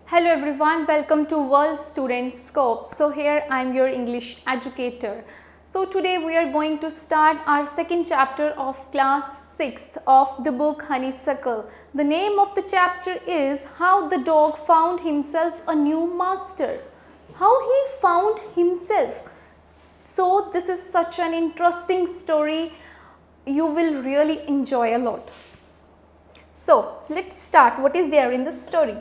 Hello everyone, welcome to World Student Scope. So here I am your English educator. So today we are going to start our second chapter of class 6th of the book Honeysuckle. The name of the chapter is How the Dog Found Himself a New Master. How he found himself. So this is such an interesting story. You will really enjoy a lot. So let's start. What is there in the story?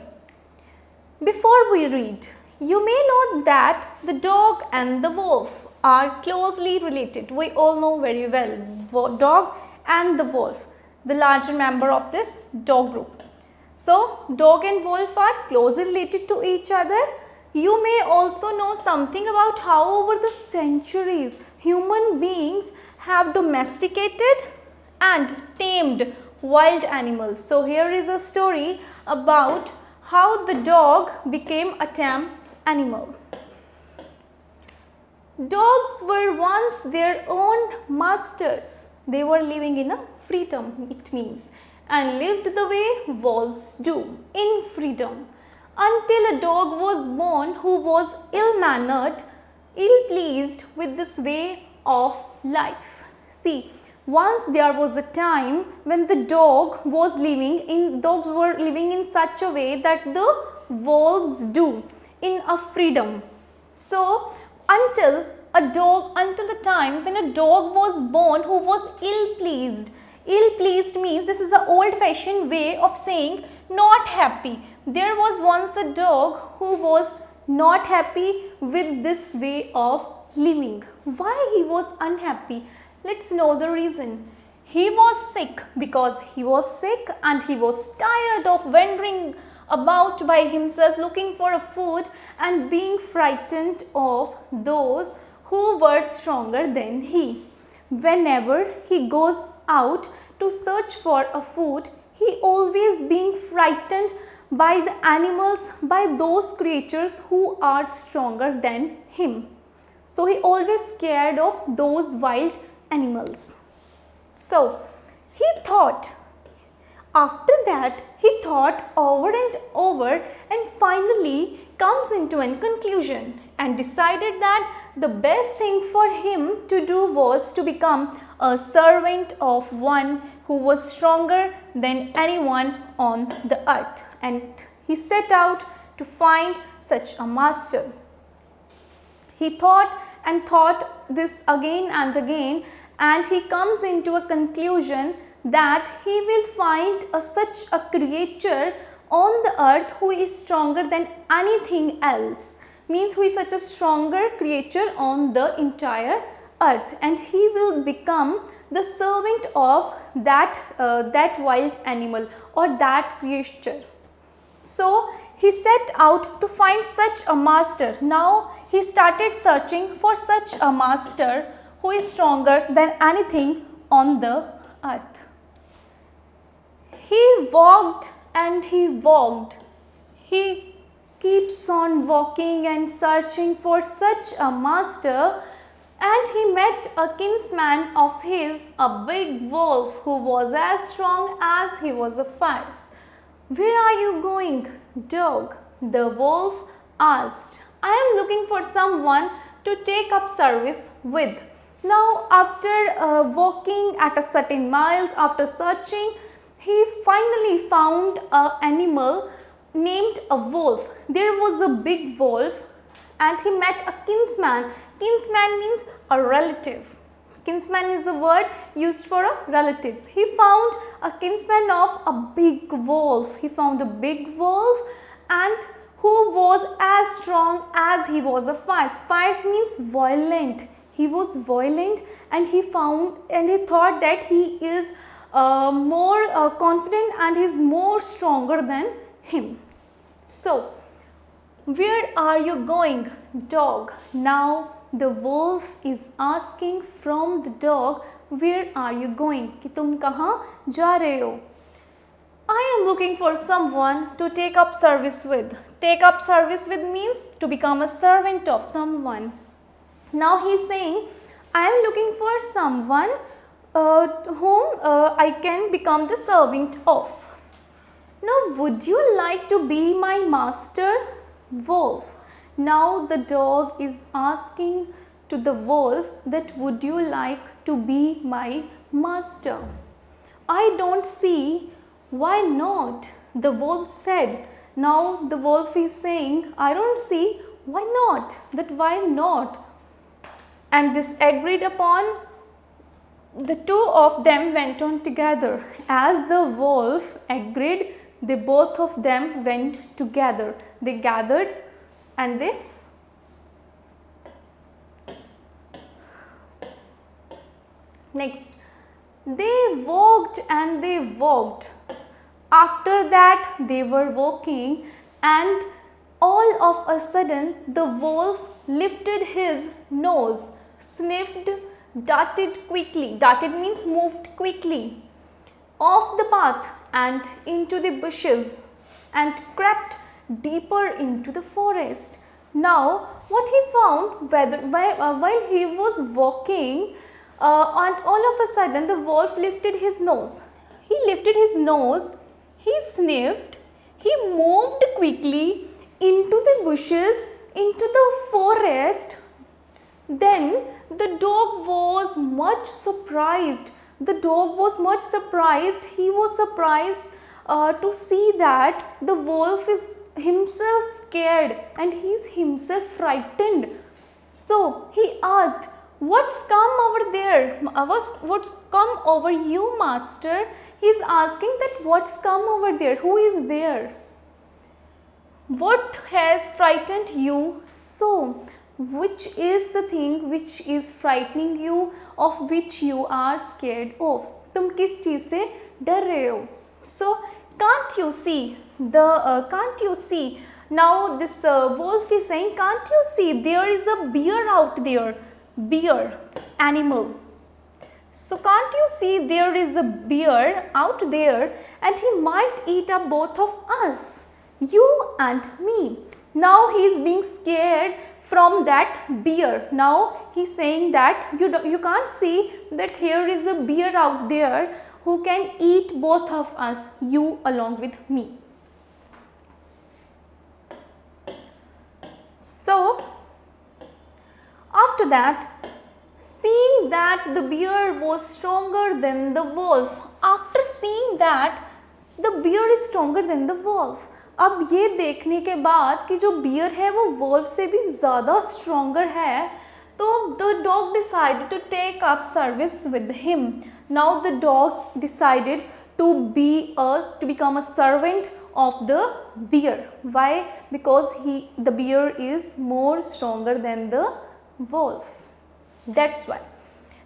Before we read, you may know that the dog and the wolf are closely related. We all know very well, dog and the wolf, the larger member of this dog group. So, dog and wolf are closely related to each other. You may also know something about how over the centuries, human beings have domesticated and tamed wild animals. So, here is a story about how the dog became a tame animal. Dogs were once their own masters. They were living in a freedom, it means, and lived the way wolves do, in freedom, until a dog was born who was ill-mannered, ill-pleased with this way of life. See, once there was a time when the dogs were living in such a way that the wolves do, in a freedom. So until the time when a dog was born who was ill-pleased. Ill-pleased means this is an old-fashioned way of saying not happy. There was once a dog who was not happy with this way of living. Why he was unhappy? Let's know the reason. He was sick because he was sick and he was tired of wandering about by himself looking for a food and being frightened of those who were stronger than he. Whenever he goes out to search for a food, he always being frightened by the animals, by those creatures who are stronger than him. So he always scared of those wild animals. So he thought, after that he thought over and over and finally comes into a conclusion and decided that the best thing for him to do was to become a servant of one who was stronger than anyone on the earth, and he set out to find such a master. He thought and thought this again and again, and he comes into a conclusion that he will find such a creature on the earth who is stronger than anything else. Means who is such a stronger creature on the entire earth, and he will become the servant of that wild animal or that creature. So he set out to find such a master. Now he started searching for such a master who is stronger than anything on the earth. He walked and he walked. He keeps on walking and searching for such a master, and he met a kinsman of his, a big wolf who was as strong as he was a fierce. "Where are you going, dog?" the wolf asked. "I am looking for someone to take up service with." Now after walking at a certain miles, after searching, he finally found an animal named a wolf. There was a big wolf and he met a kinsman. Kinsman means a relative. Kinsman is a word used for relatives. He found a kinsman of a big wolf. He found a big wolf and who was as strong as he was a fierce. Fierce means violent. He was violent, and he thought that he is more confident and he is more stronger than him. So, "Where are you going, dog?" Now the wolf is asking from the dog, "Where are you going?" कि तुम कहाँ जा रहे हो? "I am looking for someone to take up service with." Take up service with means to become a servant of someone. Now he is saying, "I am looking for someone whom I can become the servant of." Now would you like to be my master? Wolf. Now the dog is asking to the wolf that would you like to be my master? I don't see why not, the wolf said. Now the wolf is saying, I don't see why not, that why not? And this agreed upon, the two of them went on together. As the wolf agreed, they both of them went together. They gathered and they next they walked and they walked. After that they were walking, and all of a sudden the wolf lifted his nose, sniffed, darted quickly, darted means moved quickly, off the path and into the bushes, and crept deeper into the forest. Now what he found, while he was walking, and all of a sudden the wolf lifted his nose. He lifted his nose, he sniffed, he moved quickly into the bushes, into the forest. Then the dog was much surprised. The dog was much surprised. He was surprised to see that the wolf is himself scared and he is himself frightened. So he asked, what's come over there? What's come over you, master? He is asking that what's come over there? Who is there? What has frightened you so? Which is the thing which is frightening you, of which you are scared of? तुम किस चीज़ से डर रहे हो? So can't you see can't you see? Now this wolf is saying, can't you see there is a bear out there? Bear, animal. So can't you see there is a bear out there, and he might eat up both of us, you and me. Now he is being scared from that bear. Now he is saying that you can't see that here is a bear out there who can eat both of us, you along with me. So after that, seeing that the bear was stronger than the wolf, after seeing that the bear is stronger than the wolf, अब ये देखने के बाद कि जो beer है वो wolf से भी ज़्यादा स्ट्रॉन्गर है, तो the dog decided to take up service with him. Now the dog decided to become a servant of the bear. Why? Because the bear is more stronger than the wolf. That's why.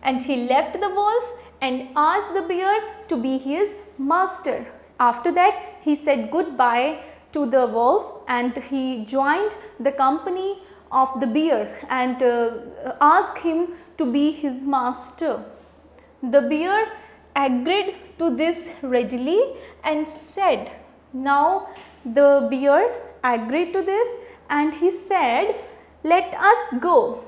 And he left the wolf and asked the bear to be his master. After that, he said goodbye to the wolf and he joined the company of the bear and asked him to be his master. The bear agreed to this readily and said, now the bear agreed to this and he said, let us go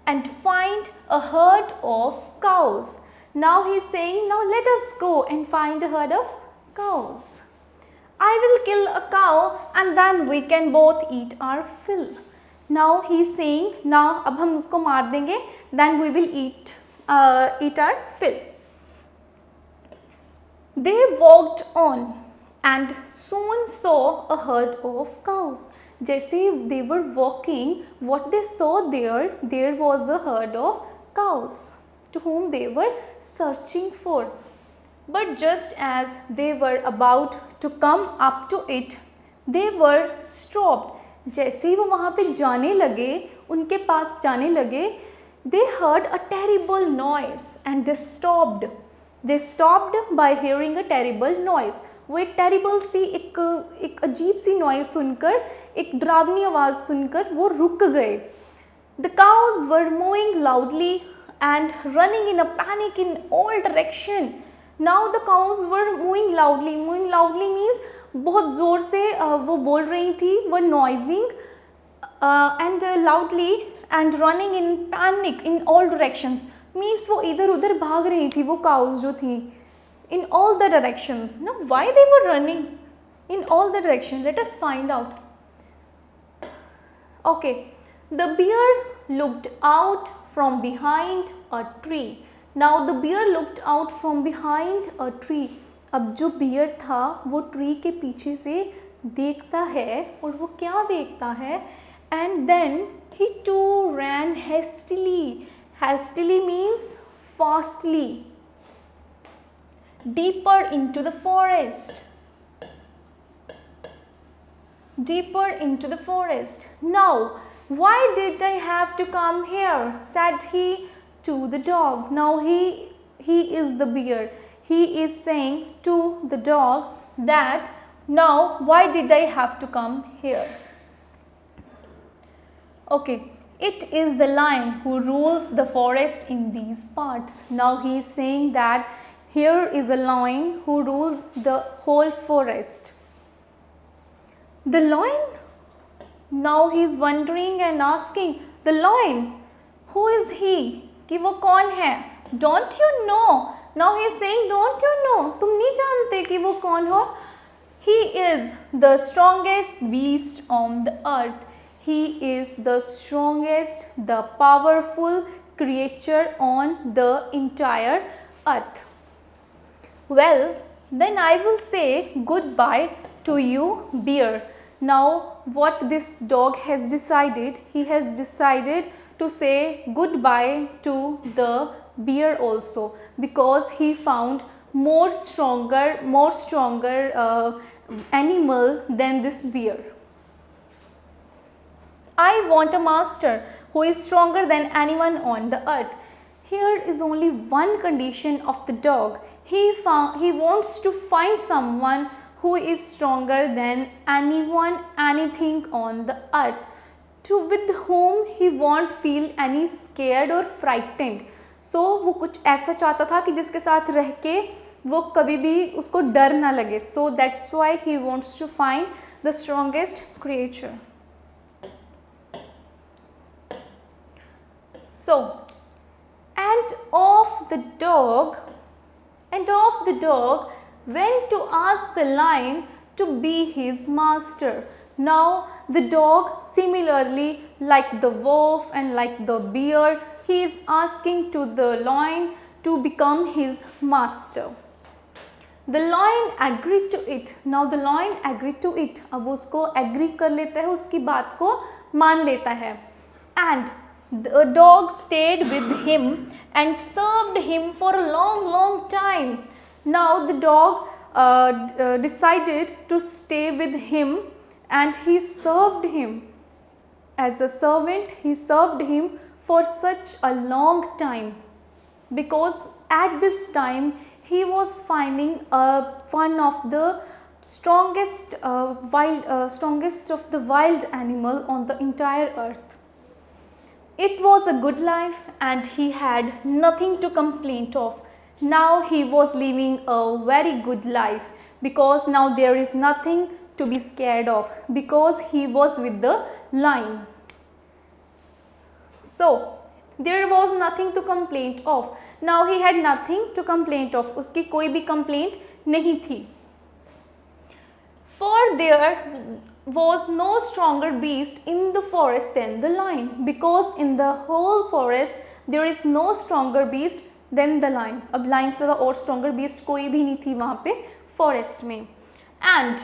and find a herd of cows. Now he is saying, now let us go and find a herd of cows. I will kill a cow and then we can both eat our fill. Now he is saying, now अब हम उसको मार देंगे, then we will eat our fill. They walked on and soon saw a herd of cows. जैसे they were walking, what they saw there was a herd of cows to whom they were searching for. But just as they were about to come up to it, they were stopped. जैसे ही वो वहाँ पे जाने लगे, उनके पास जाने लगे, they heard a terrible noise and they stopped. They stopped by hearing a terrible noise. वो एक टेरिबल सी एक अजीब सी नॉइज़ सुनकर, एक डरावनी आवाज़ सुनकर वो रुक गए. The cows were mooing loudly and running in a panic in all direction. Now the cows were mooing loudly. Mooing loudly means बहुत ज़ोर से वो बोल रही थी, वो noising and loudly and running in panic in all directions. means वो इधर उधर भाग रही थी, वो cows जो थी in all the directions. Now why they were running in all the directions? Let us find out. Okay, the bear looked out from behind a tree. Now the bear looked out from behind a tree. अब जो bear था वो tree के पीछे से देखता है और वो क्या देखता है? And then he too ran hastily. Hastily means fastly. Deeper into the forest. Deeper into the forest. Now, why did I have to come here? Said he to the dog. Now he is the bear. He is saying to the dog that now why did I have to come here? Okay, it is the lion who rules the forest in these parts. Now he is saying that here is a lion who rules the whole forest. The lion, now he is wondering and asking, the lion, who is he? कि वो कौन है? Don't you know? Now he is saying, don't you know? तुम नहीं जानते कि वो कौन हो? He is the strongest beast on the earth. He is the strongest, the powerful creature on the entire earth. Well, then I will say goodbye to you, bear. Now, what this dog has decided, he has decided to say goodbye to the bear also, because he found more stronger animal than this bear. I want a master who is stronger than anyone on the earth. Here is only one condition of the dog. He wants to find someone who is stronger than anyone, anything on the earth, with whom he won't feel any scared or frightened. So वो कुछ ऐसा चाहता था कि जिसके साथ रह के वो कभी भी उसको डर ना लगे. So that's why he wants to find the strongest creature. So, and off the dog went to ask the lion to be his master. Now the dog, similarly like the wolf and like the bear, he is asking to the lion to become his master. The lion agreed to it. Now the lion agreed to it. अब उसको agree कर लेता है, उसकी बात को मान लेता है. And the dog stayed with him and served him for a long time. Now the dog decided to stay with him, and he served him as a servant. He served him for such a long time, because at this time he was finding one of the strongest of the wild animal on the entire earth. It was a good life and he had nothing to complain of. Now he was living a very good life, because now there is nothing to be scared of, because he was with the lion. So there was nothing to complain of. Now he had nothing to complain of. उसकी कोई भी complaint नहीं थी. For there was no stronger beast in the forest than the lion, because in the whole forest there is no stronger beast than the lion. अब lion से और stronger beast कोई भी नहीं थी वहाँ पे forest में. And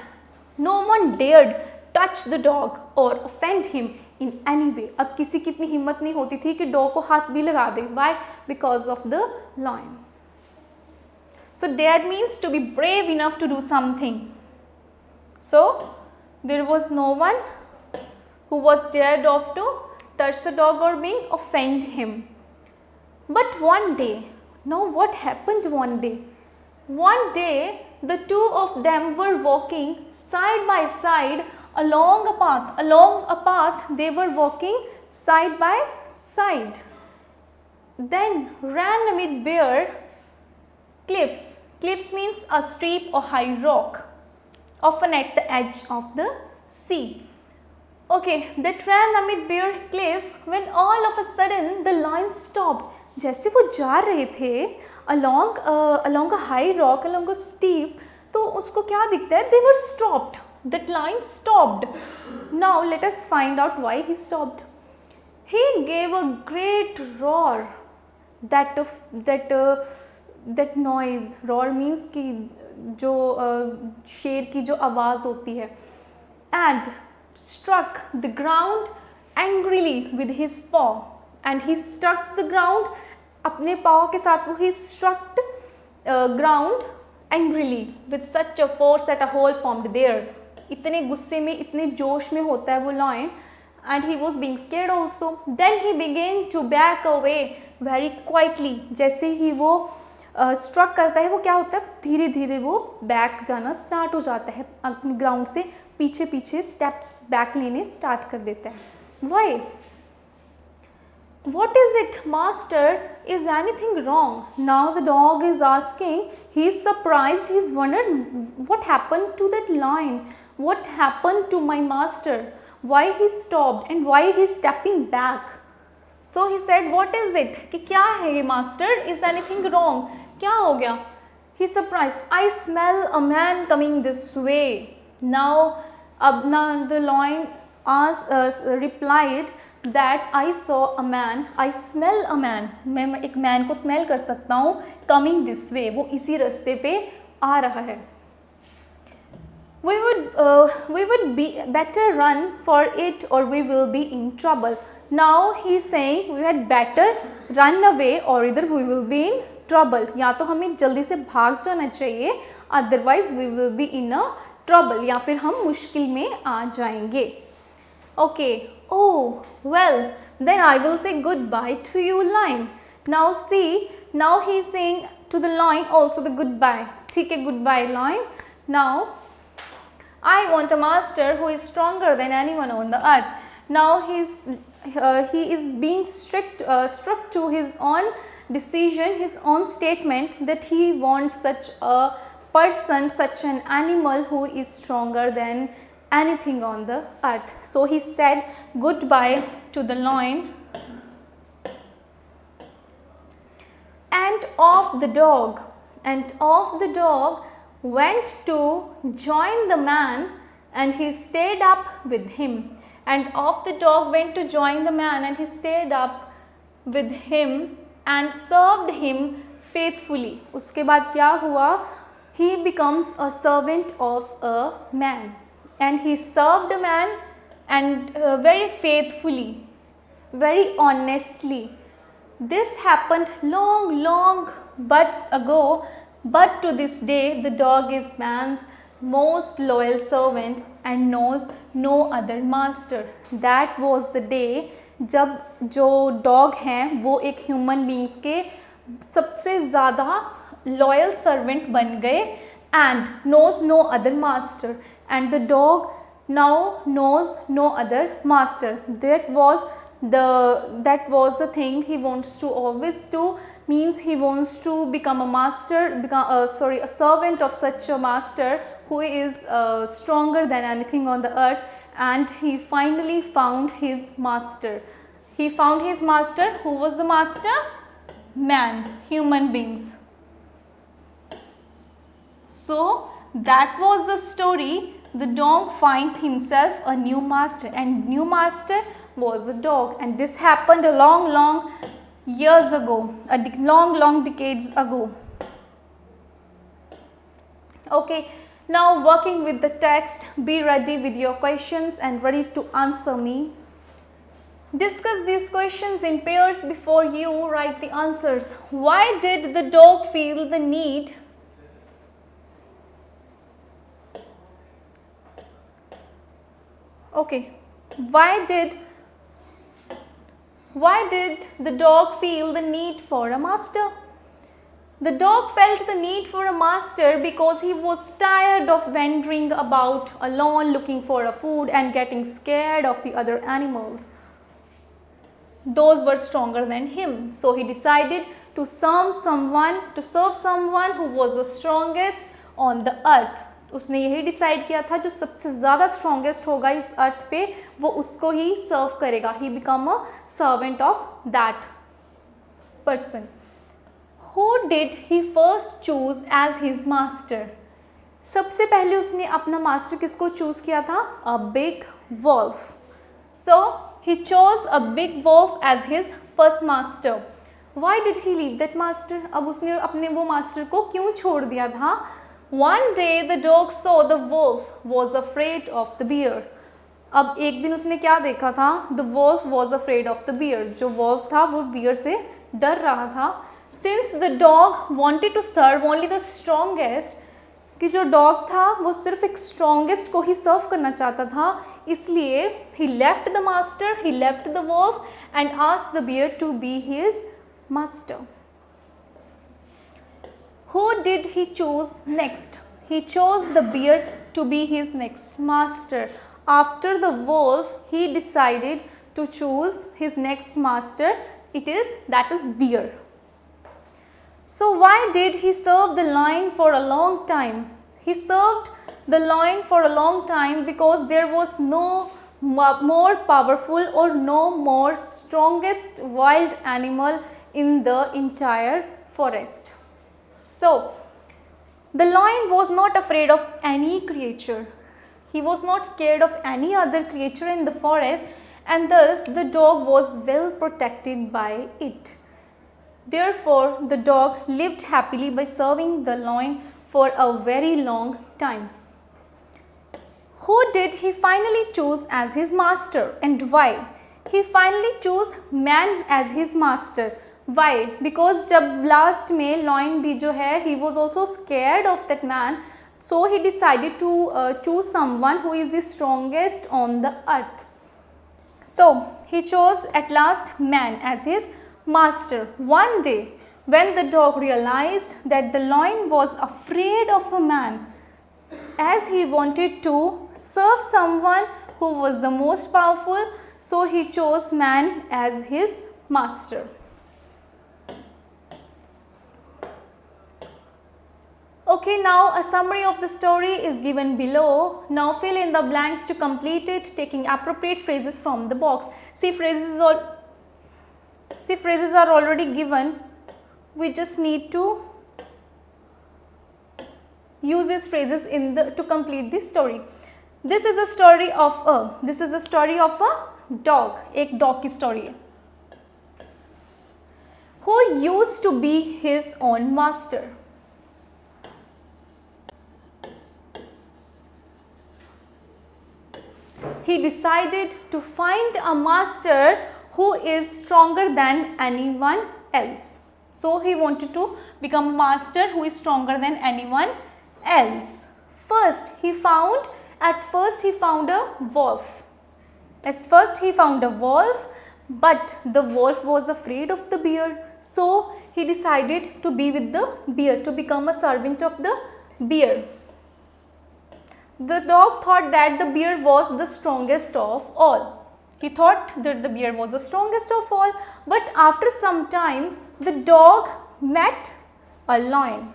no one dared touch the dog or offend him in any way. अब किसी की इतनी हिम्मत नहीं होती थी कि dog को हाथ भी लगा दे. Why? Because of the lion. So dare means to be brave enough to do something. So there was no one who was dared of to touch the dog or being offend him. But one day, now what happened one day? One day the two of them were walking side by side along a path. Along a path they were walking side by side. Then ran amid bare cliffs. Cliffs means a steep or high rock, often at the edge of the sea. Okay, that ran amid bare cliff when all of a sudden the lion stopped. जैसे वो जा रहे थे along a high rock, along a steep, तो उसको क्या दिखता है? They were stopped. That lion stopped. Now let us find out why he stopped. He gave a great roar. That noise, roar means कि जो शेर की जो आवाज़ होती है, and struck the ground angrily with his paw. And he struck the ground, अपने पाँव के साथ वो he struck ground angrily with such a force that a hole formed there. इतने गुस्से में, इतने जोश में होता है वो lion, and he was being scared also. Then he began to back away very quietly. जैसे ही वो स्ट्रक करता है, वो क्या होता है, धीरे धीरे वो बैक जाना स्टार्ट हो जाता है, अपने ग्राउंड से पीछे पीछे स्टेप्स बैक लेने स्टार्ट कर देता है. Why? What is it, master? Is anything wrong? Now the dog is asking. He is surprised. He is wondered what happened to that lion. What happened to my master? Why he stopped and why he is stepping back? So he said, what is it? कि क्या है ये master? Is anything wrong? क्या हो गया? He is surprised. I smell a man coming this way. Now the lion replied that I saw a man. I smell a man. मैं एक man को smell कर सकता हूँ. Coming this way. वो इसी रास्ते पे आ रहा है. We would be better run for it or we will be in trouble. Now he is saying we had better run away or either we will be in trouble. या तो हमें जल्दी से भाग जाना चाहिए, otherwise we will be in a trouble, या फिर हम मुश्किल में आ जाएंगे. Okay. Oh well, then I will say goodbye to you, lion. Now see, now he is saying to the lion also the goodbye. ठीक है, goodbye lion. Now I want a master who is stronger than anyone on the earth. Now he is being struck to his own decision, his own statement that he wants such a person, such an animal who is stronger than anything on the earth. So he said goodbye to the lion, and off the dog went to join the man, and he stayed up with him. And off the dog went to join the man, and he stayed up with him and served him faithfully. उसके बाद क्या हुआ? He becomes a servant of a man, and he served a man and very faithfully, very honestly. This happened long ago, but to this day the dog is man's most loyal servant and knows no other master. That was the day जब जो dog हैं वो एक human beings के सबसे ज़्यादा loyal servant बन गए and knows no other master, and the dog now knows no other master. That was the thing he wants to always do, means he wants to become a master, a servant of such a master who is stronger than anything on the earth. And he finally found his master. He found his master. Who was the master? Man, human beings. So that was the story. The dog finds himself a new master, and new master was a dog, and this happened a long years ago, long decades ago. Okay, now working with the text, be ready with your questions and ready to answer me. Discuss these questions in pairs before you write the answers. Why did the dog feel the need Why did the dog feel the need for a master? The dog felt the need for a master because he was tired of wandering about alone looking for a food and getting scared of the other animals. Those were stronger than him. So he decided to serve someone who was the strongest on the earth. उसने यही decide किया था जो सबसे ज़्यादा strongest होगा इस अर्थ पे वो उसको ही सर्व करेगा. He become a servant of that. person. Who did he first choose as his master? सबसे पहले उसने अपना मास्टर किसको चूज किया था? A big wolf. So he chose a big wolf as his first master. Why did he leave that master? अब उसने अपने वो मास्टर को क्यों छोड़ दिया था? One day the dog saw the wolf was afraid of the bear. अब एक दिन उसने क्या देखा था? The wolf was afraid of the bear. जो wolf था वो bear से डर रहा था. Since the dog wanted to serve only the strongest, कि जो डॉग था वो सिर्फ एक स्ट्रॉन्गेस्ट को ही सर्व करना चाहता था, इसलिए he left the master, he left the wolf and asked the bear to be his master. Who did he choose next? He chose the bear to be his next master. After the wolf he decided to choose his next master. that is bear. So why did he serve the lion for a long time? He served the lion for a long time because there was no more powerful or no more strongest wild animal in the entire forest. So the lion was not afraid of any creature. He was not scared of any other creature in the forest, and thus the dog was well protected by it. Therefore, the dog lived happily by serving the lion for a very long time. Who did he finally choose as his master and why? He finally chose man as his master. Why? Because जब last में lion भी जो है, he was also scared of that man. So he decided to choose someone who is the strongest on the earth. So he chose at last man as his master. One day, when the dog realized that the lion was afraid of a man, as he wanted to serve someone who was the most powerful, so he chose man as his master. Okay, now a summary of the story is given below. Now fill in the blanks to complete it, taking appropriate phrases from the box. See, phrases are already given. We just need to use these phrases to complete this story. This is a story of a dog. एक dog की story है. Who used to be his own master. He decided to find a master who is stronger than anyone else. So he wanted to become a master who is stronger than anyone else. At first he found a wolf. But the wolf was afraid of the bear. So he decided to be with the bear, to become a servant of the bear. The dog thought that the bear was the strongest of all. He thought that the bear was the strongest of all, but after some time, the dog met a lion,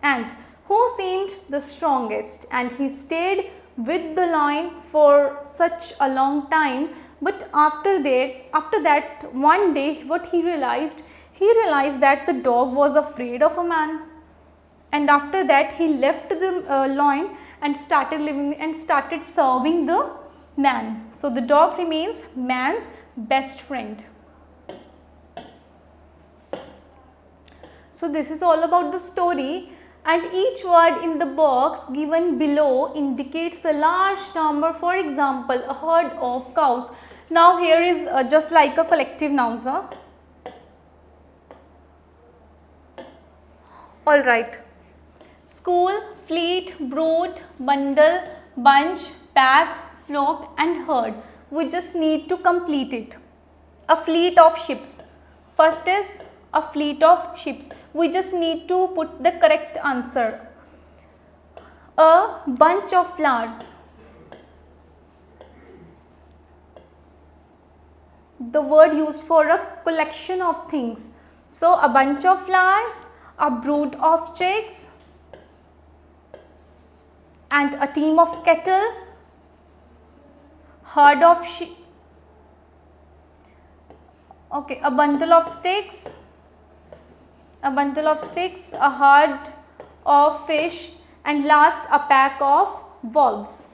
and who seemed the strongest, and he stayed with the lion for such a long time. But after that, one day, what he realized that the dog was afraid of a man. And after that, he left the lion and started serving the man. So the dog remains man's best friend. So this is all about the story, and each word in the box given below indicates a large number. For example, a herd of cows. Now here is just like a collective nouns. All right. School, fleet, brood, bundle, bunch, pack, flock and herd. We just need to complete it. A fleet of ships. First is a fleet of ships. We just need to put the correct answer. A bunch of flowers. The word used for a collection of things. So a bunch of flowers, a brood of chicks, and a team of cattle, herd of sheep, Okay, a bundle of sticks, a herd of fish, and last a pack of wolves.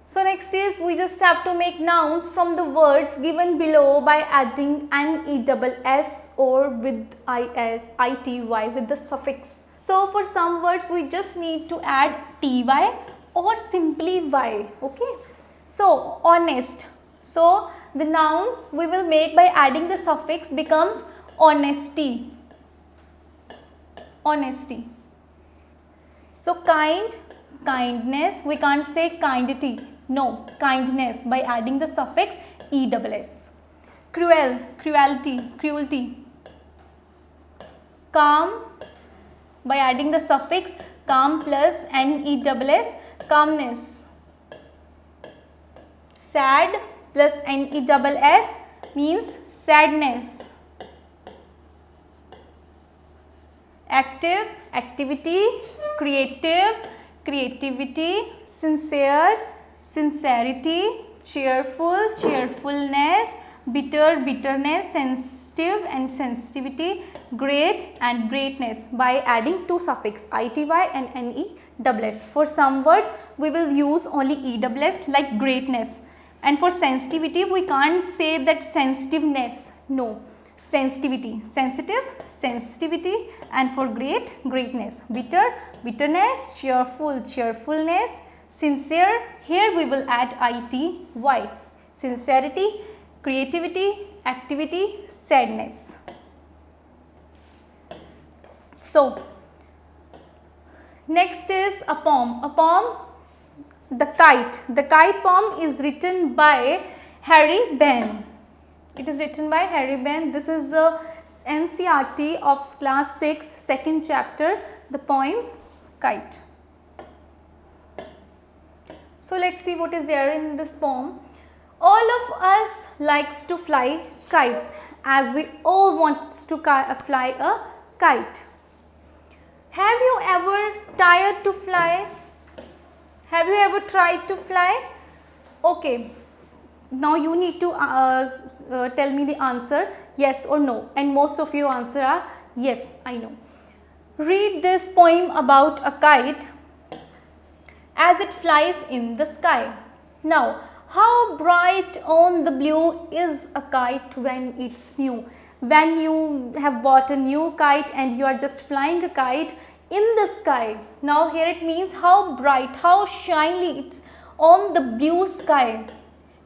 So next is we just have to make nouns from the words given below by adding NESS or with IS, ITY with the suffix. So for some words we just need to add TY or simply Y. Okay. So honest. So the noun we will make by adding the suffix becomes honesty. Honesty. So kind, kindness, we can't say kindity. No, kindness by adding the suffix ESS. Cruel, cruelty, cruelty. Calm by adding the suffix calm plus NESS, calmness. Sad plus NESS means sadness. Active, activity. Creative, creativity. Sincere, sincerity. Cheerful, cheerfulness. Bitter, bitterness. Sensitive and sensitivity. Great and greatness by adding two suffix ITY and NESS. For some words we will use only ESS like greatness, and for sensitivity we can't say that sensitiveness. No, sensitivity, sensitive, sensitivity, and for great, greatness. Bitter, bitterness. Cheerful, cheerfulness. Sincere, here we will add ITY. Sincerity, creativity, activity, sadness. So next is a poem. A poem, the Kite. The Kite poem is written by Harry Benn. It is written by Harry Benn. This is the NCERT of class 6, second chapter, the poem Kite. So let's see what is there in this poem. All of us likes to fly kites, as we all want to fly a kite. Have you ever tried to fly? Have you ever tried to fly? Okay, now you need to tell me the answer, yes or no, and most of you answer are yes, I know. Read this poem about a kite as it flies in the sky. Now, how bright on the blue is a kite when it's new? When you have bought a new kite and you are just flying a kite in the sky. Now here it means how bright, how shiny it's on the blue sky.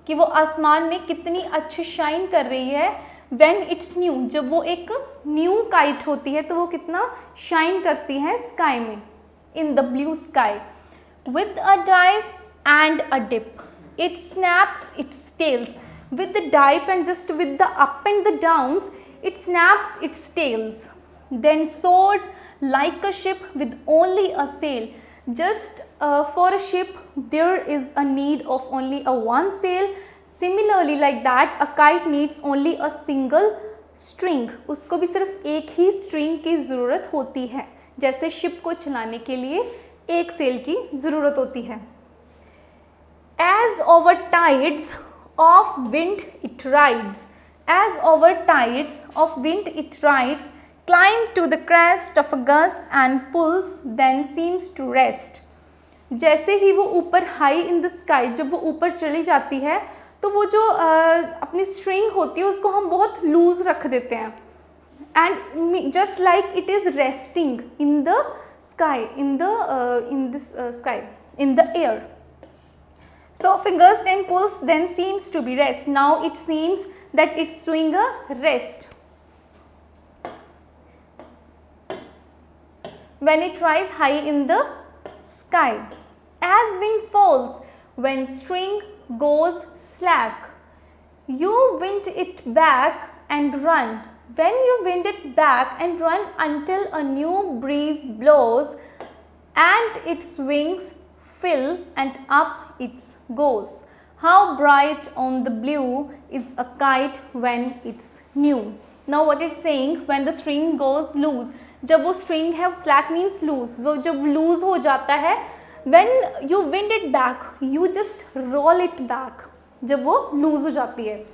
कि वो आसमान में कितनी अच्छी shine कर रही है when it's new. जब वो एक new kite होती है तो वो कितना शाइन करती है sky में, in the blue sky. With a dive and a dip, it snaps its tails. With the dive and just with the up and the downs, it snaps its tails. Then soars like a ship with only a sail. Just for a ship, there is a need of only a one sail. Similarly, like that, a kite needs only a single string. उसको भी सिर्फ एक ही string की ज़रूरत होती है. जैसे ship को चलाने के लिए एक sail की ज़रूरत होती है. As over tides of wind it rides. As over tides of wind it rides. Climb to the crest of a gust and pulls, then seems to rest. जैसे ही वो ऊपर high in the sky, जब वो ऊपर चली जाती है तो वो जो अपनी string होती है उसको हम बहुत loose रख देते हैं. And just like it is resting in the sky, in the air. So fingers and pulls then seems to be rest. Now it seems that it's doing a rest. When it rise high in the sky. As wind falls, when string goes slack, you wind it back and run. When you wind it back and run until a new breeze blows and its wings fill and up it goes. How bright on the blue is a kite when it's new. Now what it's saying, when the string goes loose, जब वो string है, slack means loose, वो जब loose हो जाता है when you wind it back, you just roll it back, जब वो लूज हो जाती है,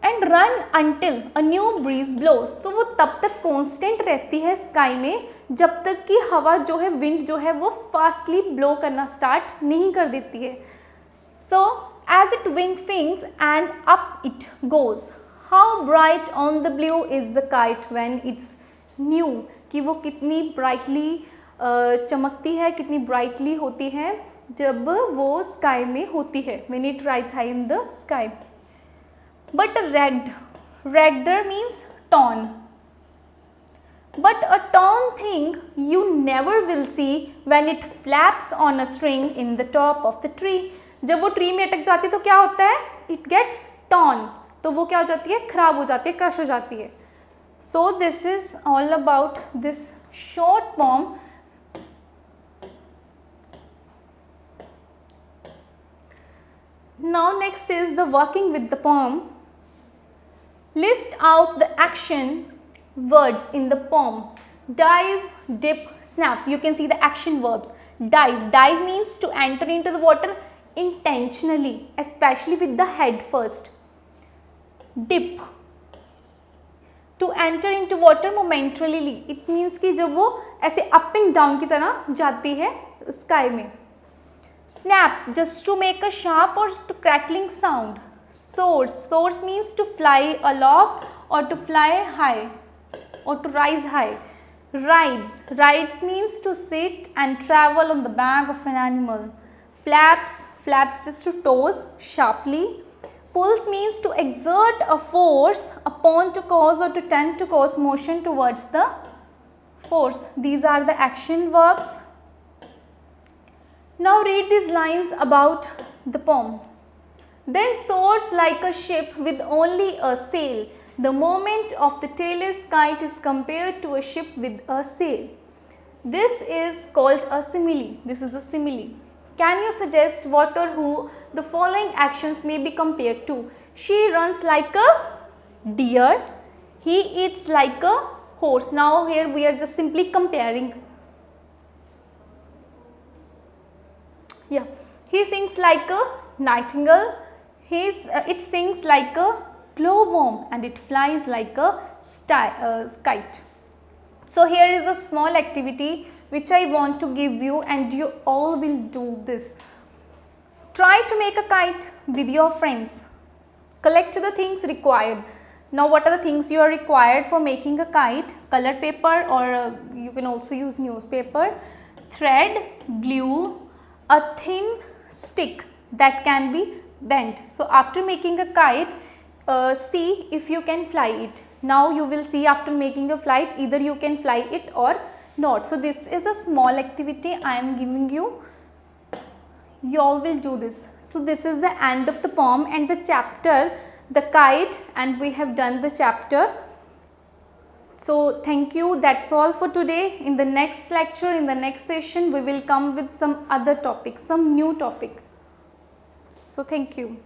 and run until a new breeze blows, तो वो तब तक कांस्टेंट रहती है स्काई में जब तक कि हवा जो है, विंड जो है वो फास्टली ब्लो करना स्टार्ट नहीं कर देती है. So as it wings and up it goes, how bright on the blue is the kite when it's new, कि वो कितनी ब्राइटली चमकती है, कितनी ब्राइटली होती है जब वो स्काई में होती है, when it rises high in the sky. But a ragder means torn. But a torn thing you never will see when it flaps on a string in the top of the tree. जब वो tree में अटक जाती है तो क्या होता है? It gets torn. तो वो क्या हो जाती है? खराब हो जाती है, क्रश हो जाती है. So this is all about this short poem. Now next is the working with the poem. List out the action words in the poem. Dive, dip, snaps. You can see the action verbs. Dive. Dive means to enter into the water intentionally, especially with the head first. Dip. To enter into water momentarily. It means कि जब वो ऐसे up and down की तरह जाती है sky में. Snaps. Just to make a sharp or to crackling sound. Soars means to fly aloft or to fly high or to rise high. Rides means to sit and travel on the back of an animal. Flaps just to toss sharply. Pulls means to exert a force upon to cause or to tend to cause motion towards the force. These are the action verbs. Now read these lines about the poem. Then soars like a ship with only a sail. The moment of the tailless kite is compared to a ship with a sail. This is called a simile. This is a simile. Can you suggest what or who the following actions may be compared to? She runs like a deer. He eats like a horse. Now here we are just simply comparing. Yeah. He sings like a nightingale. It sings like a glowworm and it flies like a kite. So here is a small activity which I want to give you, and you all will do this. Try to make a kite with your friends. Collect the things required. Now what are the things you are required for making a kite? Colored paper, or you can also use newspaper, thread, glue, a thin stick that can be bent. So after making a kite, see if you can fly it. Now you will see after making a flight, either you can fly it or not. So this is a small activity I am giving you. You all will do this. So this is the end of the poem and the chapter, the kite, and we have done the chapter. So thank you. That's all for today. In the next lecture, in the next session, we will come with some other topic, some new topic. So thank you.